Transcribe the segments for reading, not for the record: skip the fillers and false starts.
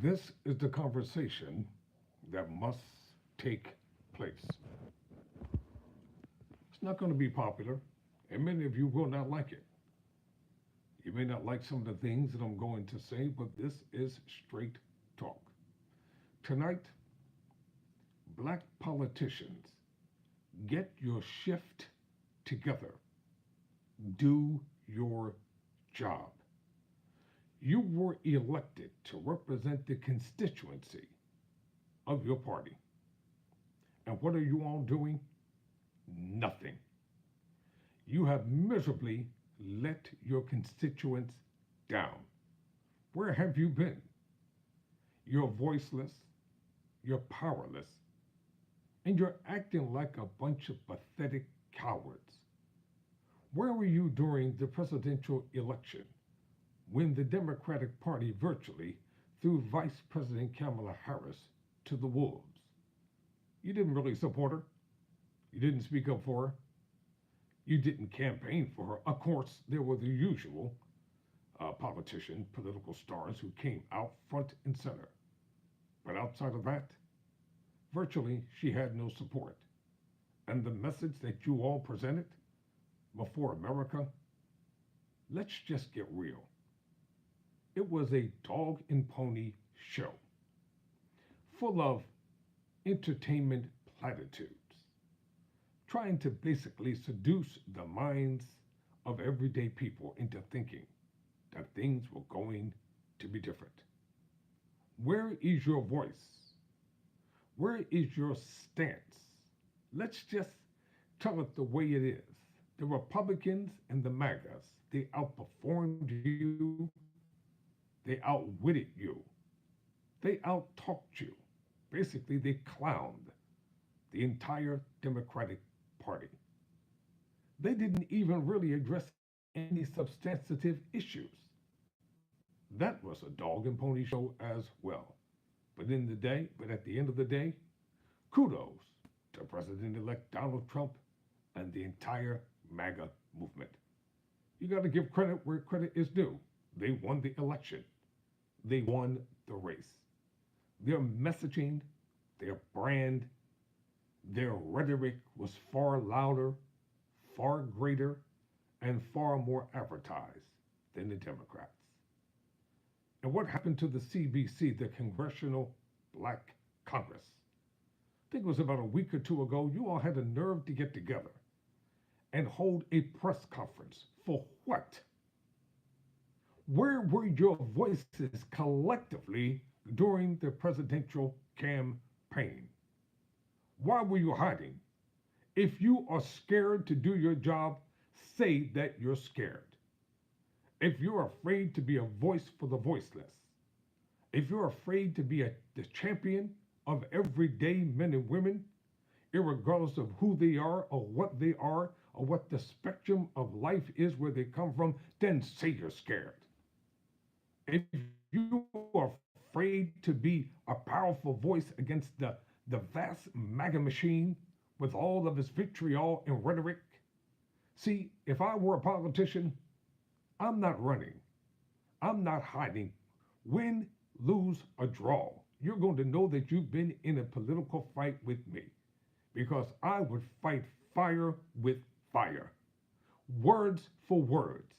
This is the conversation that must take place. It's not going to be popular, and many of you will not like it. You may not like some of the things that I'm going to say, but this is straight talk. Tonight, black politicians, get your shift together. Do your job. You were elected to represent the constituency of your party. And what are you all doing? Nothing. You have miserably let your constituents down. Where have you been? You're voiceless, you're powerless, and you're acting like a bunch of pathetic cowards. Where were you during the presidential election when the Democratic Party virtually threw Vice President Kamala Harris to the wolves? You didn't really support her. You didn't speak up for her. You didn't campaign for her. Of course, there were the usual politician, political stars who came out front and center. But outside of that, virtually she had no support. And the message that you all presented before America, let's just get real. It was a dog and pony show full of entertainment platitudes, trying to basically seduce the minds of everyday people into thinking that things were going to be different. Where is your voice? Where is your stance? Let's just tell it the way it is. The Republicans and the MAGAs, they outperformed you, they outwitted you, they outtalked you. Basically, they clowned the entire Democratic Party. They didn't even really address any substantive issues. That was a dog and pony show as well. But at the end of the day, kudos to President-elect Donald Trump and the entire MAGA movement. You got to give credit where credit is due. They won the election. They won the race. Their messaging, their brand, their rhetoric was far louder, far greater, and far more advertised than the Democrats. And what happened to the CBC, the Congressional Black Congress? I think it was about a week or two ago, you all had the nerve to get together and hold a press conference. For what? Where were your voices collectively during the presidential campaign? Why were you hiding? If you are scared to do your job, say that you're scared. If you're afraid to be a voice for the voiceless, if you're afraid to be the champion of everyday men and women, irregardless of who they are or what the spectrum of life is where they come from, then say you're scared. If you are afraid to be a powerful voice against the vast MAGA machine with all of its vitriol and rhetoric, see, if I were a politician, I'm not running. I'm not hiding. Win, lose, or draw, you're going to know that you've been in a political fight with me, because I would fight fire with fire, words for words,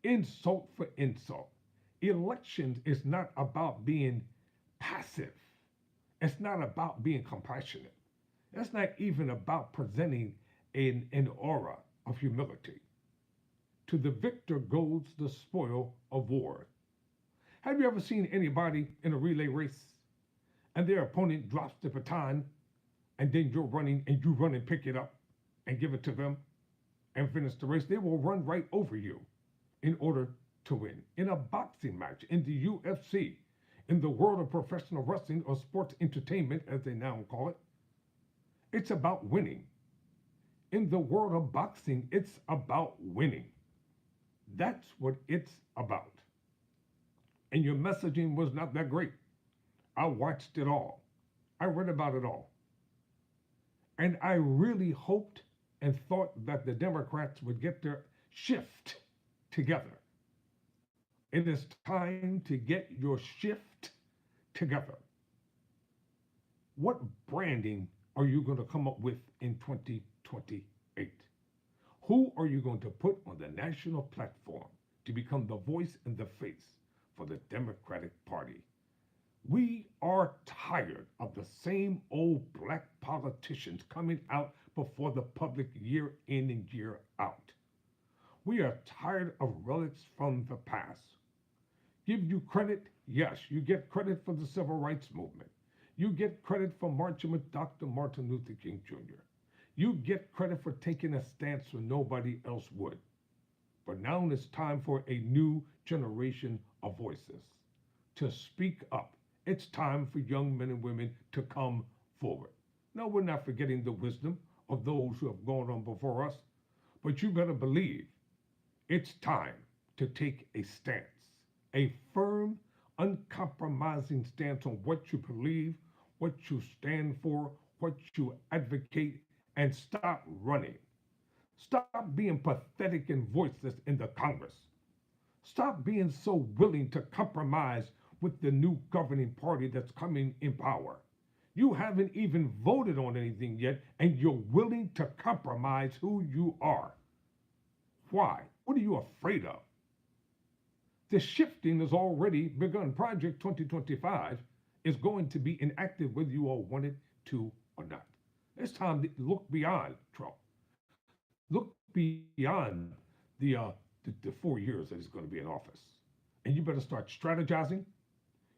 insult for insult. Elections is not about being passive. It's not about being compassionate. It's not even about presenting an aura of humility. To the victor goes the spoil of war. Have you ever seen anybody in a relay race and their opponent drops the baton and then you're running and you run and pick it up and give it to them and finish the race? They will run right over you in order to win. In a boxing match, in the UFC, in the world of professional wrestling or sports entertainment, as they now call it, it's about winning. In the world of boxing, it's about winning. That's what it's about. And your messaging was not that great. I watched it all. I read about it all. And I really hoped and thought that the Democrats would get their shift together. It is time to get your shift together. What branding are you going to come up with in 2028? Who are you going to put on the national platform to become the voice and the face for the Democratic Party? We are tired of the same old black politicians coming out before the public year in and year out. We are tired of relics from the past. Give you credit? Yes, you get credit for the civil rights movement. You get credit for marching with Dr. Martin Luther King Jr. You get credit for taking a stance when nobody else would. But now it's time for a new generation of voices to speak up. It's time for young men and women to come forward. No, we're not forgetting the wisdom of those who have gone on before us, but you better believe it's time to take a stance, a firm, uncompromising stance on what you believe, what you stand for, what you advocate, and stop running. Stop being pathetic and voiceless in the Congress. Stop being so willing to compromise with the new governing party that's coming in power. You haven't even voted on anything yet, and you're willing to compromise who you are. Why? What are you afraid of? The shifting has already begun. Project 2025 is going to be enacted whether you all want it to or not. It's time to look beyond Trump. Look beyond the 4 years that he's going to be in office. And you better start strategizing.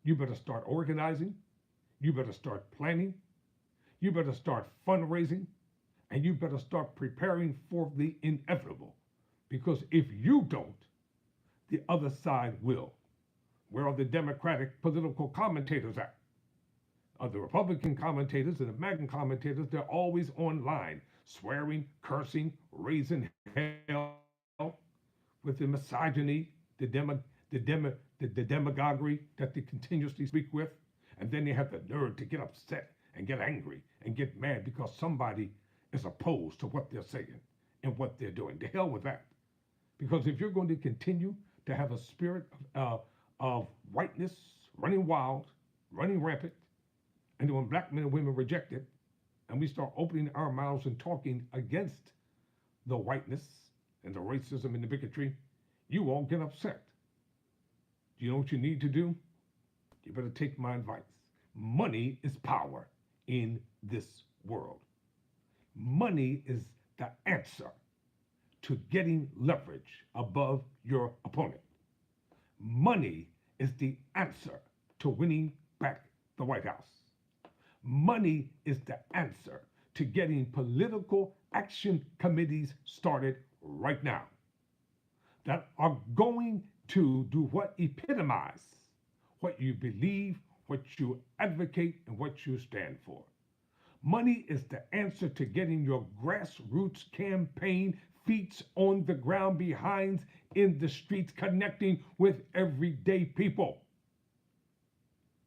You better start organizing. You better start planning. You better start fundraising. And you better start preparing for the inevitable. Because if you don't, the other side will. Where are the Democratic political commentators at? The Republican commentators and the MAGA commentators, they're always online, swearing, cursing, raising hell with the misogyny, the demagoguery that they continuously speak with. And then they have the nerve to get upset and get angry and get mad because somebody is opposed to what they're saying and what they're doing. To hell with that. Because if you're going to continue to have a spirit of whiteness running wild, running rampant, and when black men and women reject it, and we start opening our mouths and talking against the whiteness and the racism and the bigotry, you won't get upset. Do you know what you need to do? You better take my advice. Money is power in this world. Money is the answer to getting leverage above your opponent. Money is the answer to winning back the White House. Money is the answer to getting political action committees started right now that are going to do what? Epitomize what you believe, what you advocate, and what you stand for. Money is the answer to getting your grassroots campaign feet on the ground, behind in the streets, connecting with everyday people.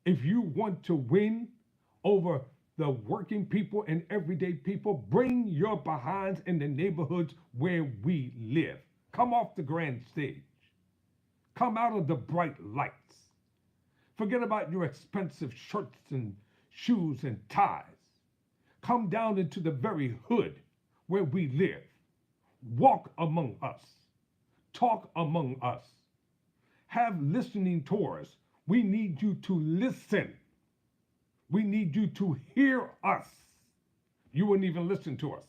If you want to win over the working people and everyday people, bring your behinds in the neighborhoods where we live. Come off the grand stage. Come out of the bright lights. Forget about your expensive shirts and shoes and ties. Come down into the very hood where we live. Walk among us. Talk among us. Have listening tours. We need you to listen. We need you to hear us. You wouldn't even listen to us.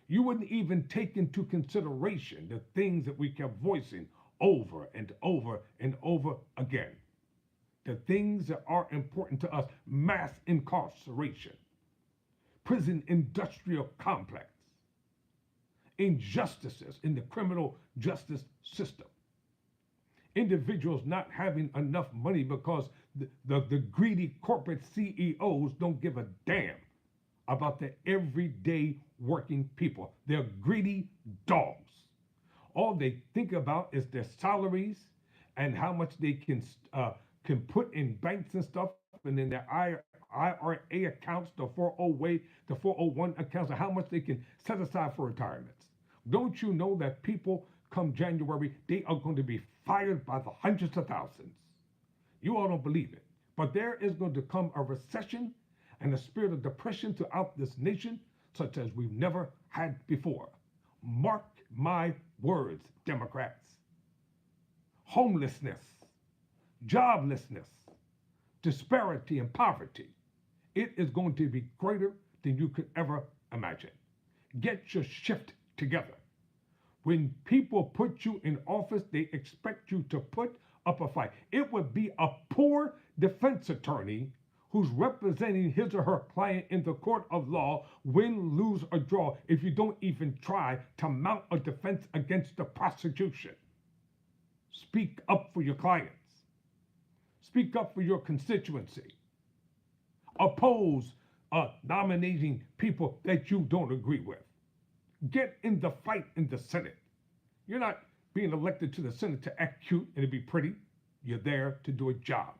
You wouldn't even take into consideration the things that we kept voicing over and over and over again. The things that are important to us: mass incarceration, prison industrial complex, injustices in the criminal justice system, individuals not having enough money because the greedy corporate CEOs don't give a damn about the everyday working people. They're greedy dogs. All they think about is their salaries and how much they can put in banks and stuff, and in their IRA accounts, the 401 accounts, and how much they can set aside for retirements. Don't you know that people come January, they are going to be fired by the hundreds of thousands? You all don't believe it, But there is going to come a recession and a spirit of depression throughout this nation, such as we've never had before. Mark my words, Democrats. Homelessness, joblessness, disparity, and poverty. It is going to be greater than you could ever imagine. Get your shift together. When people put you in office, they expect you to put up a fight. It would be a poor defense attorney who's representing his or her client in the court of law, win, lose, or draw, if you don't even try to mount a defense against the prosecution. Speak up for your clients. Speak up for your constituency. Oppose nominating people that you don't agree with. Get in the fight in the Senate. You're not being elected to the Senate to act cute and to be pretty. You're there to do a job.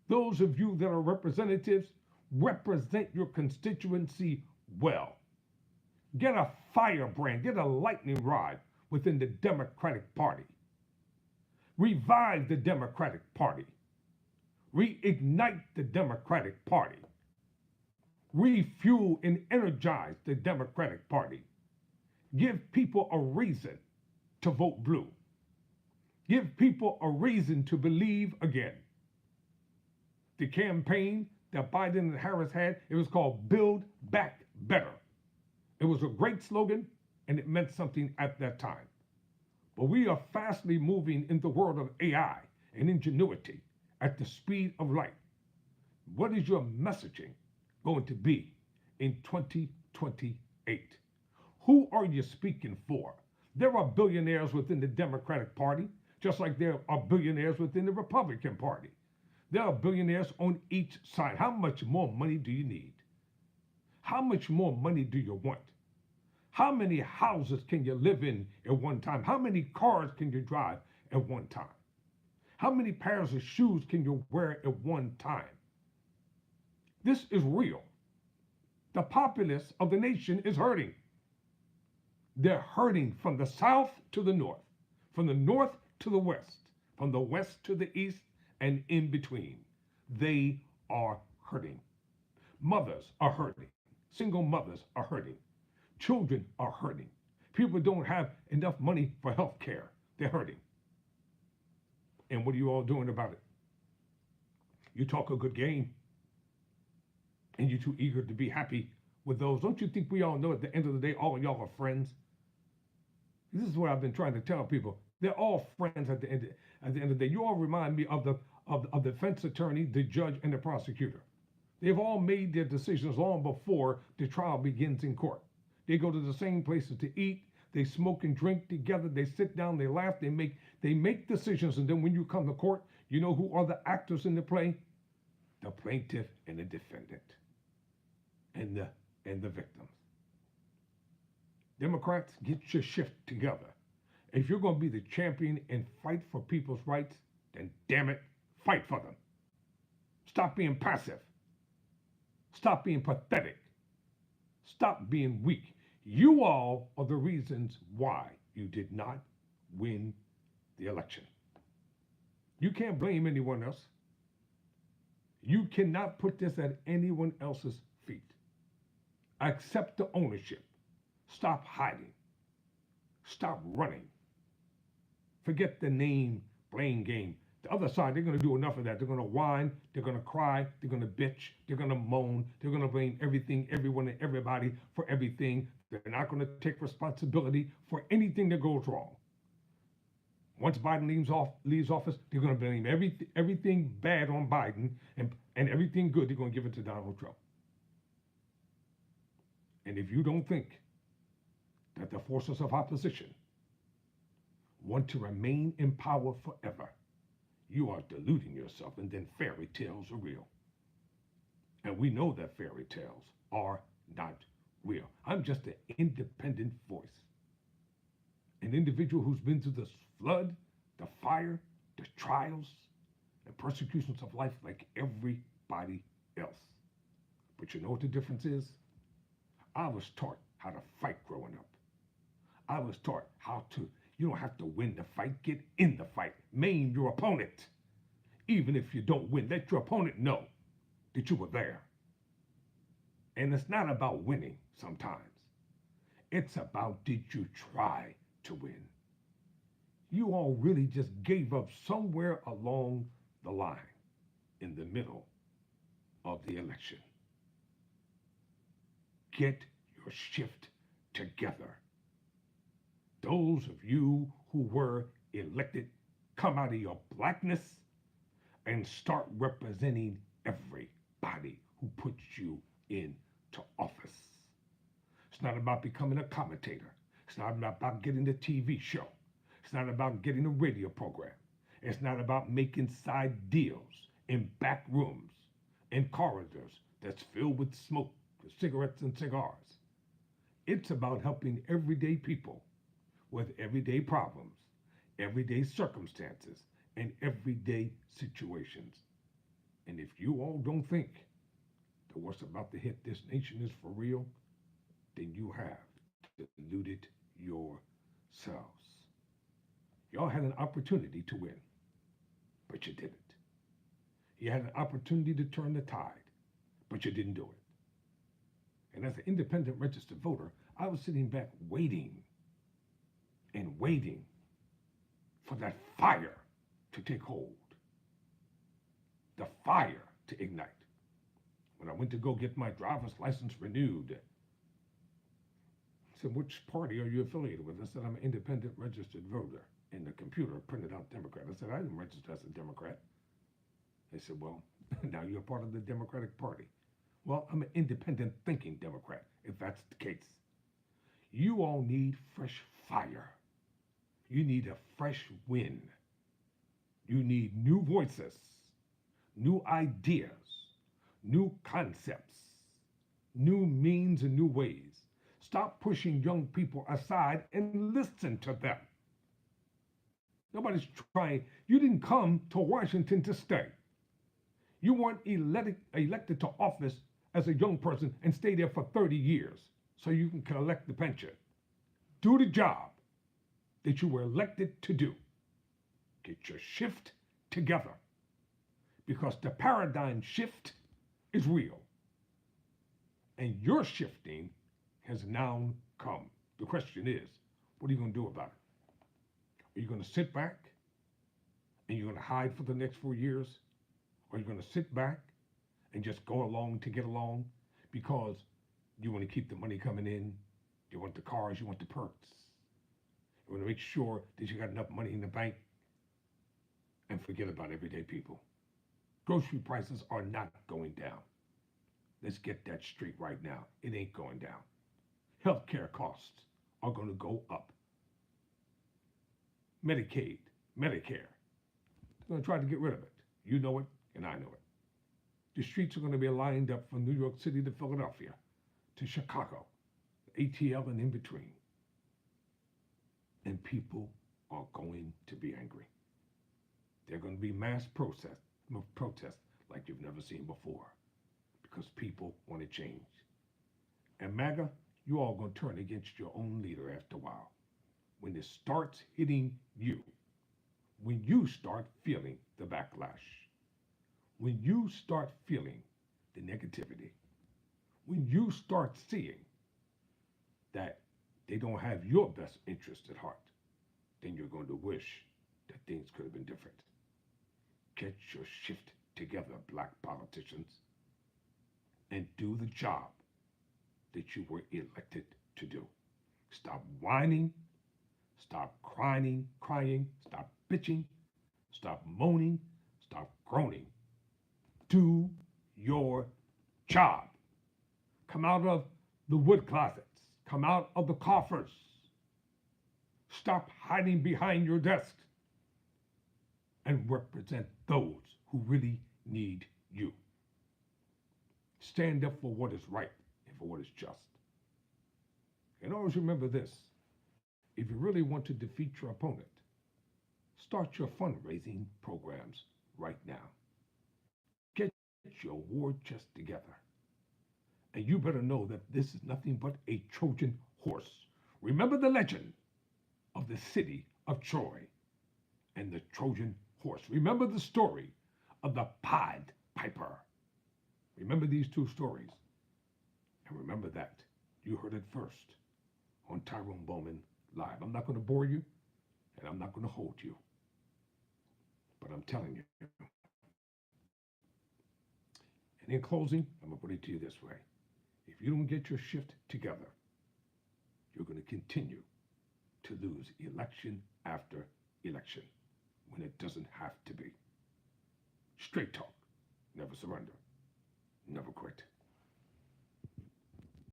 Those of you that are representatives, represent your constituency well. Get a firebrand, get a lightning rod within the Democratic Party. Revive the Democratic Party. Reignite the Democratic Party. Refuel and energize the Democratic Party. Give people a reason to vote blue. Give people a reason to believe again. The campaign that Biden and Harris had, it was called Build Back Better. It was a great slogan, and it meant something at that time. But we are fastly moving in the world of AI and ingenuity at the speed of light. What is your messaging going to be in 2028? Who are you speaking for? There are billionaires within the Democratic Party, just like there are billionaires within the Republican Party. There are billionaires on each side. How much more money do you need? How much more money do you want? How many houses can you live in at one time? How many cars can you drive at one time? How many pairs of shoes can you wear at one time? This is real. The populace of the nation is hurting. They're hurting from the south to the north, from the north to the west, from the west to the east, and in between. They are hurting. Mothers are hurting. Single mothers are hurting. Children are hurting. People don't have enough money for health care. They're hurting. And what are you all doing about it? You talk a good game, and you're too eager to be happy with those. Don't you think we all know at the end of the day, all of y'all are friends? This is what I've been trying to tell people. They're all friends at the end of the day. You all remind me of the defense attorney, the judge, and the prosecutor. They've all made their decisions long before the trial begins in court. They go to the same places to eat. They smoke and drink together. They sit down. They laugh. They make decisions. And then when you come to court, you know who are the actors in the play? The plaintiff and the defendant, and the victims. Democrats, get your shift together. If you're going to be the champion and fight for people's rights, then damn it, fight for them. Stop being passive. Stop being pathetic. Stop being weak. You all are the reasons why you did not win the election. You can't blame anyone else. You cannot put this at anyone else's feet. Accept the ownership. Stop hiding. Stop running. Forget the name blame game. The other side, they're going to do enough of that. They're going to whine. They're going to cry. They're going to bitch. They're going to moan. They're going to blame everything, everyone, and everybody for everything. They're not going to take responsibility for anything that goes wrong. Once Biden leaves office, they're going to blame everything bad on Biden, and everything good, they're going to give it to Donald Trump. And if you don't think that the forces of opposition want to remain in power forever, you are deluding yourself, and then fairy tales are real. And we know that fairy tales are not real. I'm just an independent voice. An individual who's been through the flood, the fire, the trials, and persecutions of life like everybody else. But you know what the difference is? I was taught how to fight growing up. I was taught how to, you don't have to win the fight, get in the fight, maim your opponent. Even if you don't win, let your opponent know that you were there. And it's not about winning sometimes. It's about, did you try to win? You all really just gave up somewhere along the line in the middle of the election. Get your shift together. Those of you who were elected, come out of your blackness and start representing everybody who puts you into office. It's not about becoming a commentator. It's not about getting a TV show. It's not about getting a radio program. It's not about making side deals in back rooms, in corridors that's filled with smoke, cigarettes and cigars. It's about helping everyday people with everyday problems, everyday circumstances, and everyday situations. And if you all don't think that what's about to hit this nation is for real, then you have deluded yourselves. Y'all had an opportunity to win, but you didn't. You had an opportunity to turn the tide, but you didn't do it. And as an independent registered voter, I was sitting back waiting and waiting for that fire to take hold, the fire to ignite. When I went to go get my driver's license renewed, I said, which party are you affiliated with? I said, I'm an independent registered voter. And the computer printed out Democrat. I said, I didn't register as a Democrat. They said, well, now you're part of the Democratic Party. Well, I'm an independent thinking Democrat, if that's the case. You all need fresh fire. You need a fresh wind. You need new voices, new ideas, new concepts, new means and new ways. Stop pushing young people aside and listen to them. Nobody's trying. You didn't come to Washington to stay. You weren't elected to office as a young person and stay there for 30 years so you can collect the pension. Do the job that you were elected to do. Get your shift together, because the paradigm shift is real. And your shifting has now come. The question is, what are you going to do about it? Are you going to sit back and you're going to hide for the next 4 years? Or are you going to sit back and just go along to get along because you want to keep the money coming in, you want the cars, you want the perks, you want to make sure that you got enough money in the bank, and forget about everyday people? Grocery prices are not going down. Let's get that straight right now. It ain't going down. Healthcare costs are going to go up. Medicaid, Medicare, they're going to try to get rid of it. You know it, and I know it. The streets are going to be lined up from New York City to Philadelphia to Chicago, ATL and in between. And people are going to be angry. They're going to be mass protests like you've never seen before, because people want to change. And MAGA, you all going to turn against your own leader after a while. When it starts hitting you, when you start feeling the backlash, when you start feeling the negativity, when you start seeing that they don't have your best interest at heart, then you're going to wish that things could have been different. Get your shift together, black politicians, and do the job that you were elected to do. Stop whining, stop crying, stop bitching, stop moaning, stop groaning. Do your job. Come out of the wood closets. Come out of the coffers. Stop hiding behind your desk and represent those who really need you. Stand up for what is right and for what is just. And always remember this: if you really want to defeat your opponent, start your fundraising programs right now. Get your war chest together. And you better know that this is nothing but a Trojan horse. Remember the legend of the city of Troy and the Trojan horse. Remember the story of the Pied Piper. Remember these two stories. And remember that you heard it first on Tyrone Bowman Live. I'm not going to bore you, and I'm not going to hold you. But I'm telling you. And in closing, I'm going to put it to you this way. If you don't get your shift together, you're going to continue to lose election after election when it doesn't have to be. Straight talk. Never surrender. Never quit.